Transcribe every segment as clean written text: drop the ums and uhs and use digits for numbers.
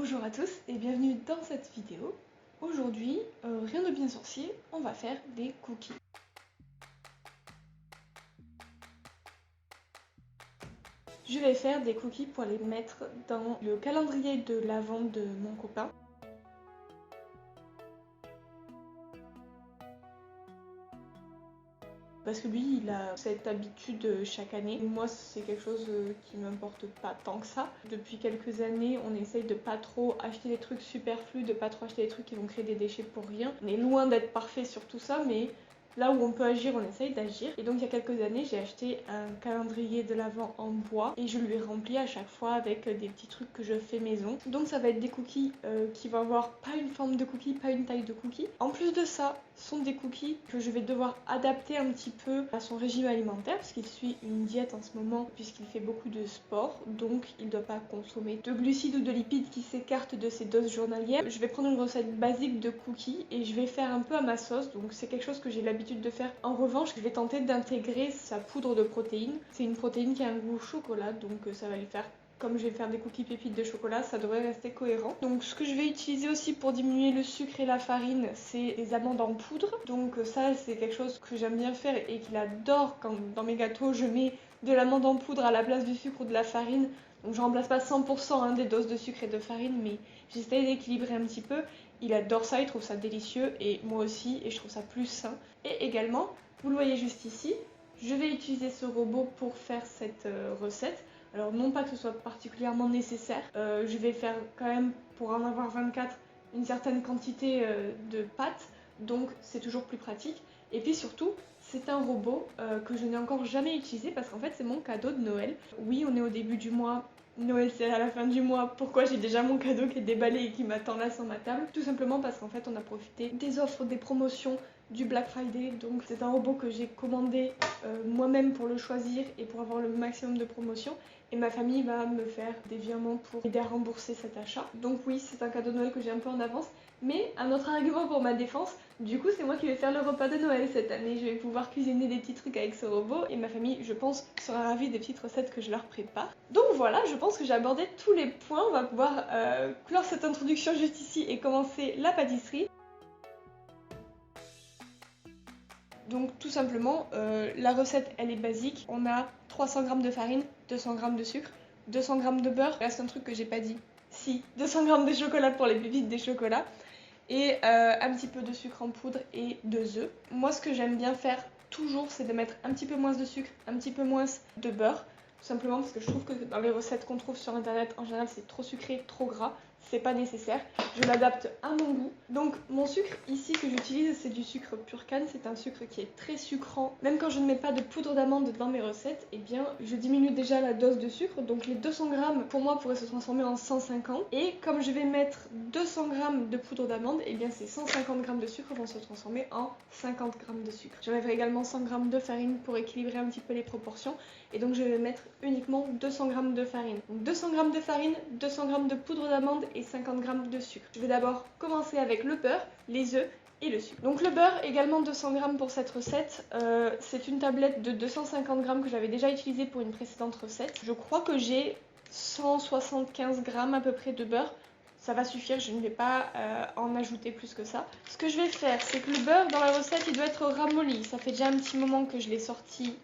Bonjour à tous et bienvenue dans cette vidéo. Aujourd'hui, rien de bien sorcier, on va faire des cookies. Je vais faire des cookies pour les mettre dans le calendrier de l'avent de mon copain. Parce que lui, il a cette habitude chaque année. Moi, c'est quelque chose qui m'importe pas tant que ça. Depuis quelques années, on essaye de pas trop acheter des trucs superflus, de pas trop acheter des trucs qui vont créer des déchets pour rien. On est loin d'être parfait sur tout ça, mais là où on peut agir, on essaye d'agir. Et donc il y a quelques années, j'ai acheté un calendrier de l'avent en bois et je lui ai rempli à chaque fois avec des petits trucs que je fais maison. Donc ça va être des cookies qui vont avoir pas une forme de cookie, pas une taille de cookie. En plus de ça, ce sont des cookies que je vais devoir adapter un petit peu à son régime alimentaire parce qu'il suit une diète en ce moment puisqu'il fait beaucoup de sport. Donc il ne doit pas consommer de glucides ou de lipides qui s'écartent de ses doses journalières. Je vais prendre une recette basique de cookies et je vais faire un peu à ma sauce. Donc c'est quelque chose que j'ai l'habitude de faire. En revanche, je vais tenter d'intégrer sa poudre de protéines. C'est une protéine qui a un goût chocolat, donc ça va lui faire, comme je vais faire des cookies pépites de chocolat, ça devrait rester cohérent. Donc ce que je vais utiliser aussi pour diminuer le sucre et la farine, c'est des amandes en poudre. Donc ça, c'est quelque chose que j'aime bien faire et qu'il adore quand dans mes gâteaux je mets de l'amande en poudre à la place du sucre ou de la farine. Donc je remplace pas 100% des doses de sucre et de farine, mais j'essaie d'équilibrer un petit peu. Il adore ça, il trouve ça délicieux et moi aussi, et je trouve ça plus sain. Et également, vous le voyez juste ici, je vais utiliser ce robot pour faire cette recette. Alors non pas que ce soit particulièrement nécessaire, je vais faire quand même, pour en avoir 24, une certaine quantité de pâtes, donc c'est toujours plus pratique. Et puis surtout, c'est un robot que je n'ai encore jamais utilisé parce qu'en fait c'est mon cadeau de Noël. Oui, on est au début du mois, Noël c'est à la fin du mois, pourquoi j'ai déjà mon cadeau qui est déballé et qui m'attend là sur ma table? Tout simplement parce qu'en fait on a profité des offres, des promotions du Black Friday, donc c'est un robot que j'ai commandé moi-même pour le choisir et pour avoir le maximum de promotions. Et ma famille va me faire des virements pour aider à rembourser cet achat. Donc oui, c'est un cadeau de Noël que j'ai un peu en avance. Mais un autre argument pour ma défense, du coup c'est moi qui vais faire le repas de Noël cette année. Je vais pouvoir cuisiner des petits trucs avec ce robot et ma famille, je pense, sera ravie des petites recettes que je leur prépare. Donc voilà, je pense que j'ai abordé tous les points. On va pouvoir clore cette introduction juste ici et commencer la pâtisserie. Donc tout simplement, la recette elle est basique. On a 300 g de farine, 200 g de sucre, 200 g de beurre. Là c'est un truc que j'ai pas dit. Si, 200 g de chocolat pour les pépites des chocolats. Et un petit peu de sucre en poudre et 2 œufs. Moi ce que j'aime bien faire toujours c'est de mettre un petit peu moins de sucre, un petit peu moins de beurre. Tout simplement parce que je trouve que dans les recettes qu'on trouve sur internet en général c'est trop sucré, trop gras. C'est pas nécessaire, je l'adapte à mon goût. Donc mon sucre ici que j'utilise c'est du sucre pur canne, c'est un sucre qui est très sucrant. Même quand je ne mets pas de poudre d'amande dans mes recettes, eh bien je diminue déjà la dose de sucre. Donc les 200 g pour moi pourraient se transformer en 150. Et comme je vais mettre 200 g de poudre d'amande, eh bien ces 150 g de sucre vont se transformer en 50 g de sucre. J'enlèverai également 100 g de farine pour équilibrer un petit peu les proportions. Et donc je vais mettre uniquement 200 g de farine. Donc 200 g de farine, 200 g de poudre d'amande et 50 g de sucre. Je vais d'abord commencer avec le beurre, les œufs et le sucre. Donc le beurre, également 200 g pour cette recette. C'est une tablette de 250 g que j'avais déjà utilisée pour une précédente recette. Je crois que j'ai 175 g à peu près de beurre. Ça va suffire, je ne vais pas en ajouter plus que ça. Ce que je vais faire, c'est que le beurre dans la recette, il doit être ramolli. Ça fait déjà un petit moment que je l'ai sorti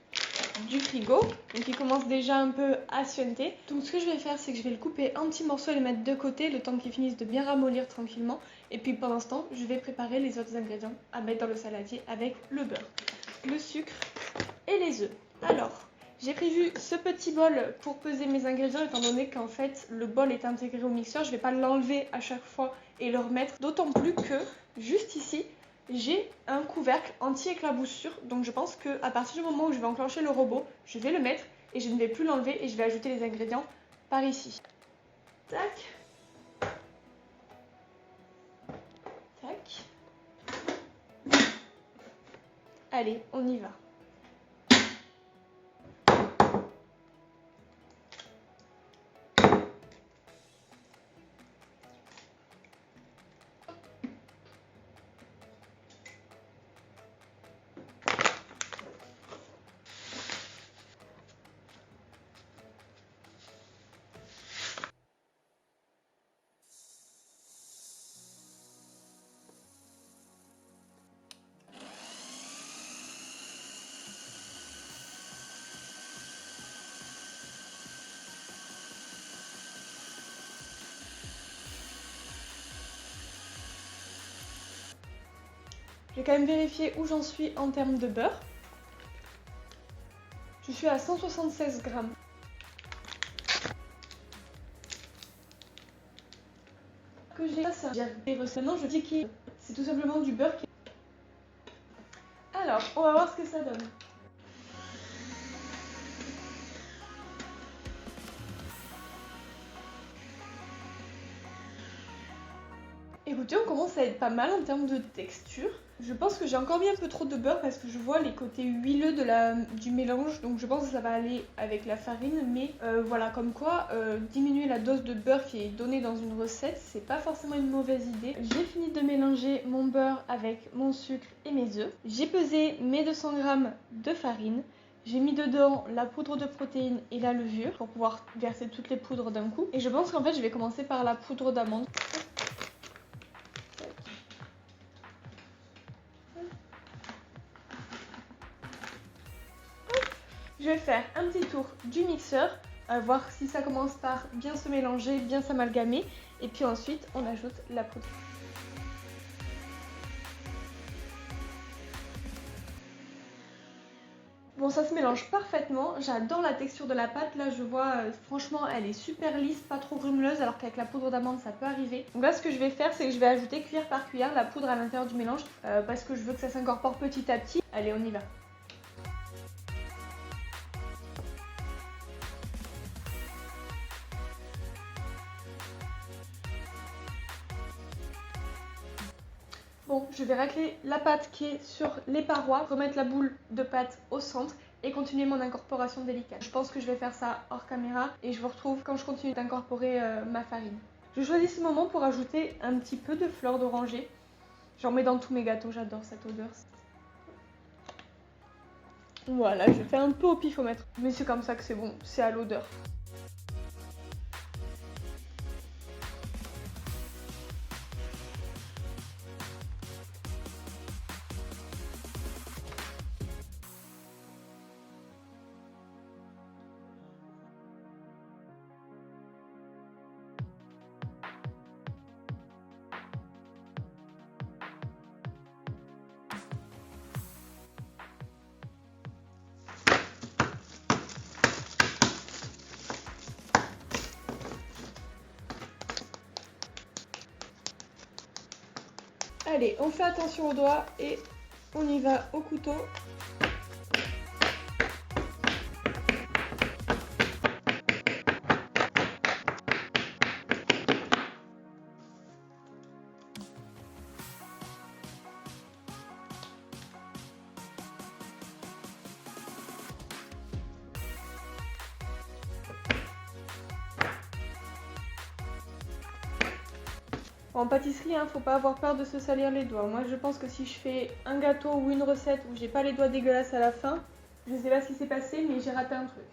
du frigo, donc il commence déjà un peu à suinter. Donc ce que je vais faire, c'est que je vais le couper en petits morceaux et les mettre de côté le temps qu'il finisse de bien ramollir tranquillement. Et puis pendant ce temps, je vais préparer les autres ingrédients à mettre dans le saladier avec le beurre, le sucre et les œufs. Alors, j'ai prévu ce petit bol pour peser mes ingrédients étant donné qu'en fait le bol est intégré au mixeur. Je ne vais pas l'enlever à chaque fois et le remettre, d'autant plus que juste ici, j'ai un couvercle anti-éclaboussure, donc je pense qu'à partir du moment où je vais enclencher le robot, je vais le mettre et je ne vais plus l'enlever et je vais ajouter les ingrédients par ici. Tac. Tac. Allez, on y va. Je vais quand même vérifier où j'en suis en termes de beurre. Je suis à 176 grammes. Que j'ai ça, j'ai maintenant je dis que c'est tout simplement du beurre qui... Alors, on va voir ce que ça donne. Écoutez, on commence à être pas mal en termes de texture. Je pense que j'ai encore mis un peu trop de beurre parce que je vois les côtés huileux du mélange. Donc je pense que ça va aller avec la farine. Mais voilà, comme quoi diminuer la dose de beurre qui est donnée dans une recette, c'est pas forcément une mauvaise idée. J'ai fini de mélanger mon beurre avec mon sucre et mes œufs. J'ai pesé mes 200 g de farine. J'ai mis dedans la poudre de protéines et la levure pour pouvoir verser toutes les poudres d'un coup. Et je pense qu'en fait je vais commencer par la poudre d'amande. Je vais faire un petit tour du mixeur, voir si ça commence par bien se mélanger, bien s'amalgamer. Et puis ensuite, on ajoute la poudre. Bon, ça se mélange parfaitement. J'adore la texture de la pâte. Là, je vois, franchement, elle est super lisse, pas trop grumeleuse, alors qu'avec la poudre d'amande, ça peut arriver. Donc là, ce que je vais faire, c'est que je vais ajouter cuillère par cuillère la poudre à l'intérieur du mélange, parce que je veux que ça s'incorpore petit à petit. Allez, on y va. Bon, je vais racler la pâte qui est sur les parois, remettre la boule de pâte au centre et continuer mon incorporation délicate. Je pense que je vais faire ça hors caméra et je vous retrouve quand je continue d'incorporer ma farine. Je choisis ce moment pour ajouter un petit peu de fleur d'oranger. J'en mets dans tous mes gâteaux, j'adore cette odeur. Voilà, je fais un peu au pifomètre, mais c'est comme ça que c'est bon, c'est à l'odeur. Allez, on fait attention aux doigts et on y va au couteau. En pâtisserie, faut pas avoir peur de se salir les doigts. Moi, je pense que si je fais un gâteau ou une recette où j'ai pas les doigts dégueulasses à la fin, je sais pas ce qui s'est passé, mais j'ai raté un truc.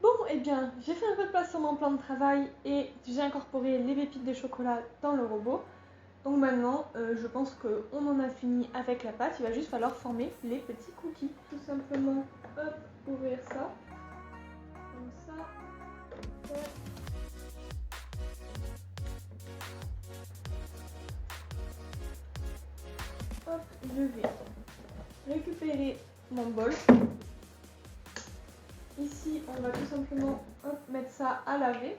Bon, eh bien, j'ai fait un peu de place sur mon plan de travail et j'ai incorporé les pépites de chocolat dans le robot. Donc maintenant, je pense qu'on en a fini avec la pâte. Il va juste falloir former les petits cookies. Tout simplement, hop, ouvrir ça. Comme ça. Hop, je vais récupérer mon bol. Ici, on va tout simplement mettre ça à laver.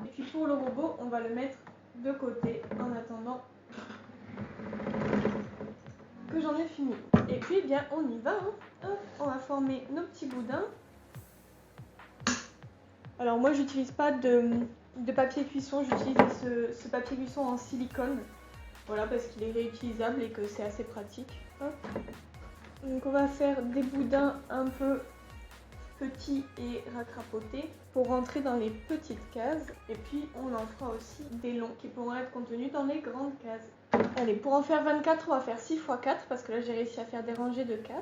Et puis pour le robot, on va le mettre de côté en attendant que j'en ai fini. Et puis, eh bien, on y va. Hop, on va former nos petits boudins. Alors moi, j'utilise pas de papier cuisson, j'utilise ce papier cuisson en silicone. Voilà, parce qu'il est réutilisable et que c'est assez pratique. Hop. Donc on va faire des boudins un peu petits et racrapotés pour rentrer dans les petites cases. Et puis on en fera aussi des longs qui pourront être contenus dans les grandes cases. Allez, pour en faire 24, on va faire 6 x 4 parce que là j'ai réussi à faire des rangées de 4.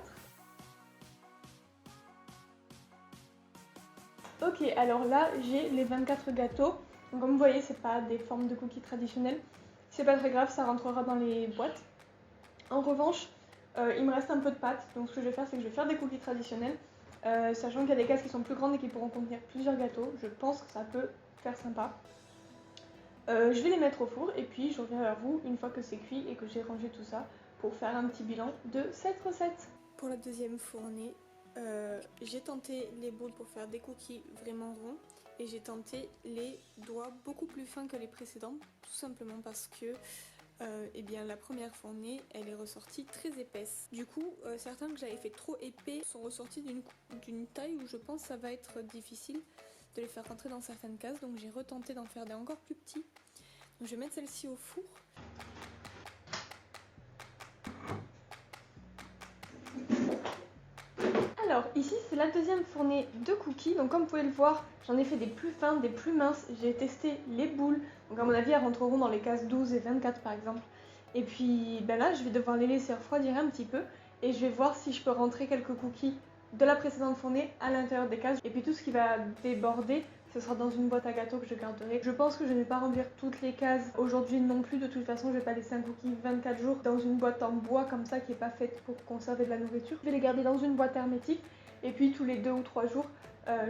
Ok, alors là j'ai les 24 gâteaux. Donc comme vous voyez, c'est pas des formes de cookies traditionnelles. C'est pas très grave, ça rentrera dans les boîtes. En revanche, il me reste un peu de pâte. Donc ce que je vais faire, c'est que je vais faire des cookies traditionnels. Sachant qu'il y a des cases qui sont plus grandes et qui pourront contenir plusieurs gâteaux. Je pense que ça peut faire sympa. Je vais les mettre au four et puis je reviens vers vous une fois que c'est cuit et que j'ai rangé tout ça pour faire un petit bilan de cette recette. Pour la deuxième fournée, j'ai tenté les boules pour faire des cookies vraiment ronds et j'ai tenté les doigts beaucoup plus fins que les précédents, tout simplement parce que eh bien, la première fournée, elle est ressortie très épaisse. Du coup, certains que j'avais fait trop épais sont ressortis d'une taille où je pense que ça va être difficile de les faire rentrer dans certaines cases, donc j'ai retenté d'en faire des encore plus petits. Donc je vais mettre celle-ci au four. Alors ici c'est la deuxième fournée de cookies, donc comme vous pouvez le voir, j'en ai fait des plus fins, des plus minces, j'ai testé les boules, donc à mon avis elles rentreront dans les cases 12 et 24 par exemple. Et puis ben là je vais devoir les laisser refroidir un petit peu et je vais voir si je peux rentrer quelques cookies de la précédente fournée à l'intérieur des cases. Et puis tout ce qui va déborder, ce sera dans une boîte à gâteaux que je garderai. Je pense que je ne vais pas remplir toutes les cases aujourd'hui non plus. De toute façon, je vais pas laisser un cookie 24 jours dans une boîte en bois comme ça qui n'est pas faite pour conserver de la nourriture. Je vais les garder dans une boîte hermétique et puis tous les 2 ou 3 jours,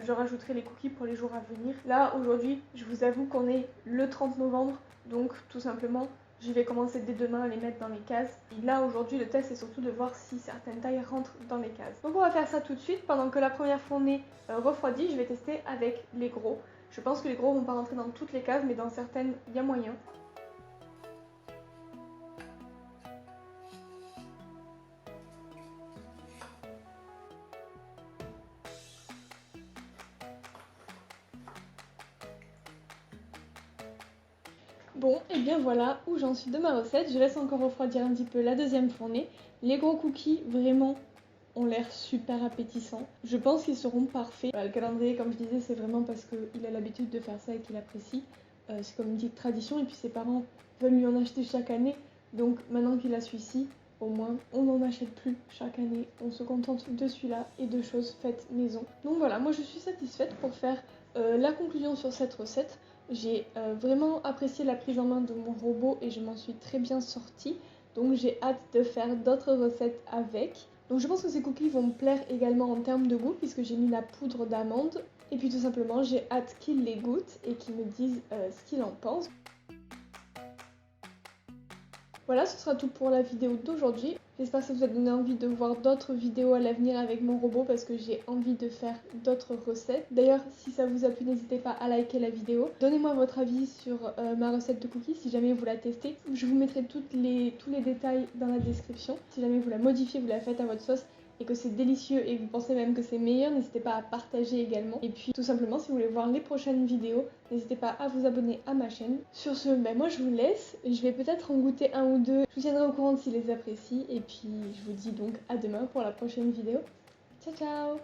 je rajouterai les cookies pour les jours à venir. Là, aujourd'hui, je vous avoue qu'on est le 30 novembre, donc tout simplement, je vais commencer dès demain à les mettre dans les cases. Et là, aujourd'hui, le test, c'est surtout de voir si certaines tailles rentrent dans les cases. Donc on va faire ça tout de suite. Pendant que la première fournée refroidit, je vais tester avec les gros. Je pense que les gros vont pas rentrer dans toutes les cases, mais dans certaines, il y a moyen. Bon, et bien voilà où j'en suis de ma recette. Je laisse encore refroidir un petit peu la deuxième fournée. Les gros cookies, vraiment, ont l'air super appétissants. Je pense qu'ils seront parfaits. Le calendrier, comme je disais, c'est vraiment parce qu'il a l'habitude de faire ça et qu'il apprécie. C'est comme une petite tradition et puis ses parents veulent lui en acheter chaque année. Donc maintenant qu'il a celui-ci, au moins on n'en achète plus chaque année. On se contente de celui-là et de choses faites maison. Donc voilà, moi je suis satisfaite pour faire la conclusion sur cette recette. J'ai vraiment apprécié la prise en main de mon robot et je m'en suis très bien sortie. Donc j'ai hâte de faire d'autres recettes avec. Donc je pense que ces cookies vont me plaire également en termes de goût puisque j'ai mis la poudre d'amande. Et puis tout simplement j'ai hâte qu'ils les goûtent et qu'ils me disent ce qu'ils en pensent. Voilà, ce sera tout pour la vidéo d'aujourd'hui. J'espère que ça vous a donné envie de voir d'autres vidéos à l'avenir avec mon robot parce que j'ai envie de faire d'autres recettes. D'ailleurs, si ça vous a plu, n'hésitez pas à liker la vidéo. Donnez-moi votre avis sur ma recette de cookies si jamais vous la testez. Je vous mettrai tous les détails dans la description. Si jamais vous la modifiez, vous la faites à votre sauce et que c'est délicieux et que vous pensez même que c'est meilleur, n'hésitez pas à partager également. Et puis tout simplement, si vous voulez voir les prochaines vidéos, n'hésitez pas à vous abonner à ma chaîne. Sur ce, moi je vous laisse. Je vais peut-être en goûter un ou deux. Je vous tiendrai au courant s'ils les apprécient. Et puis je vous dis donc à demain pour la prochaine vidéo. Ciao ciao!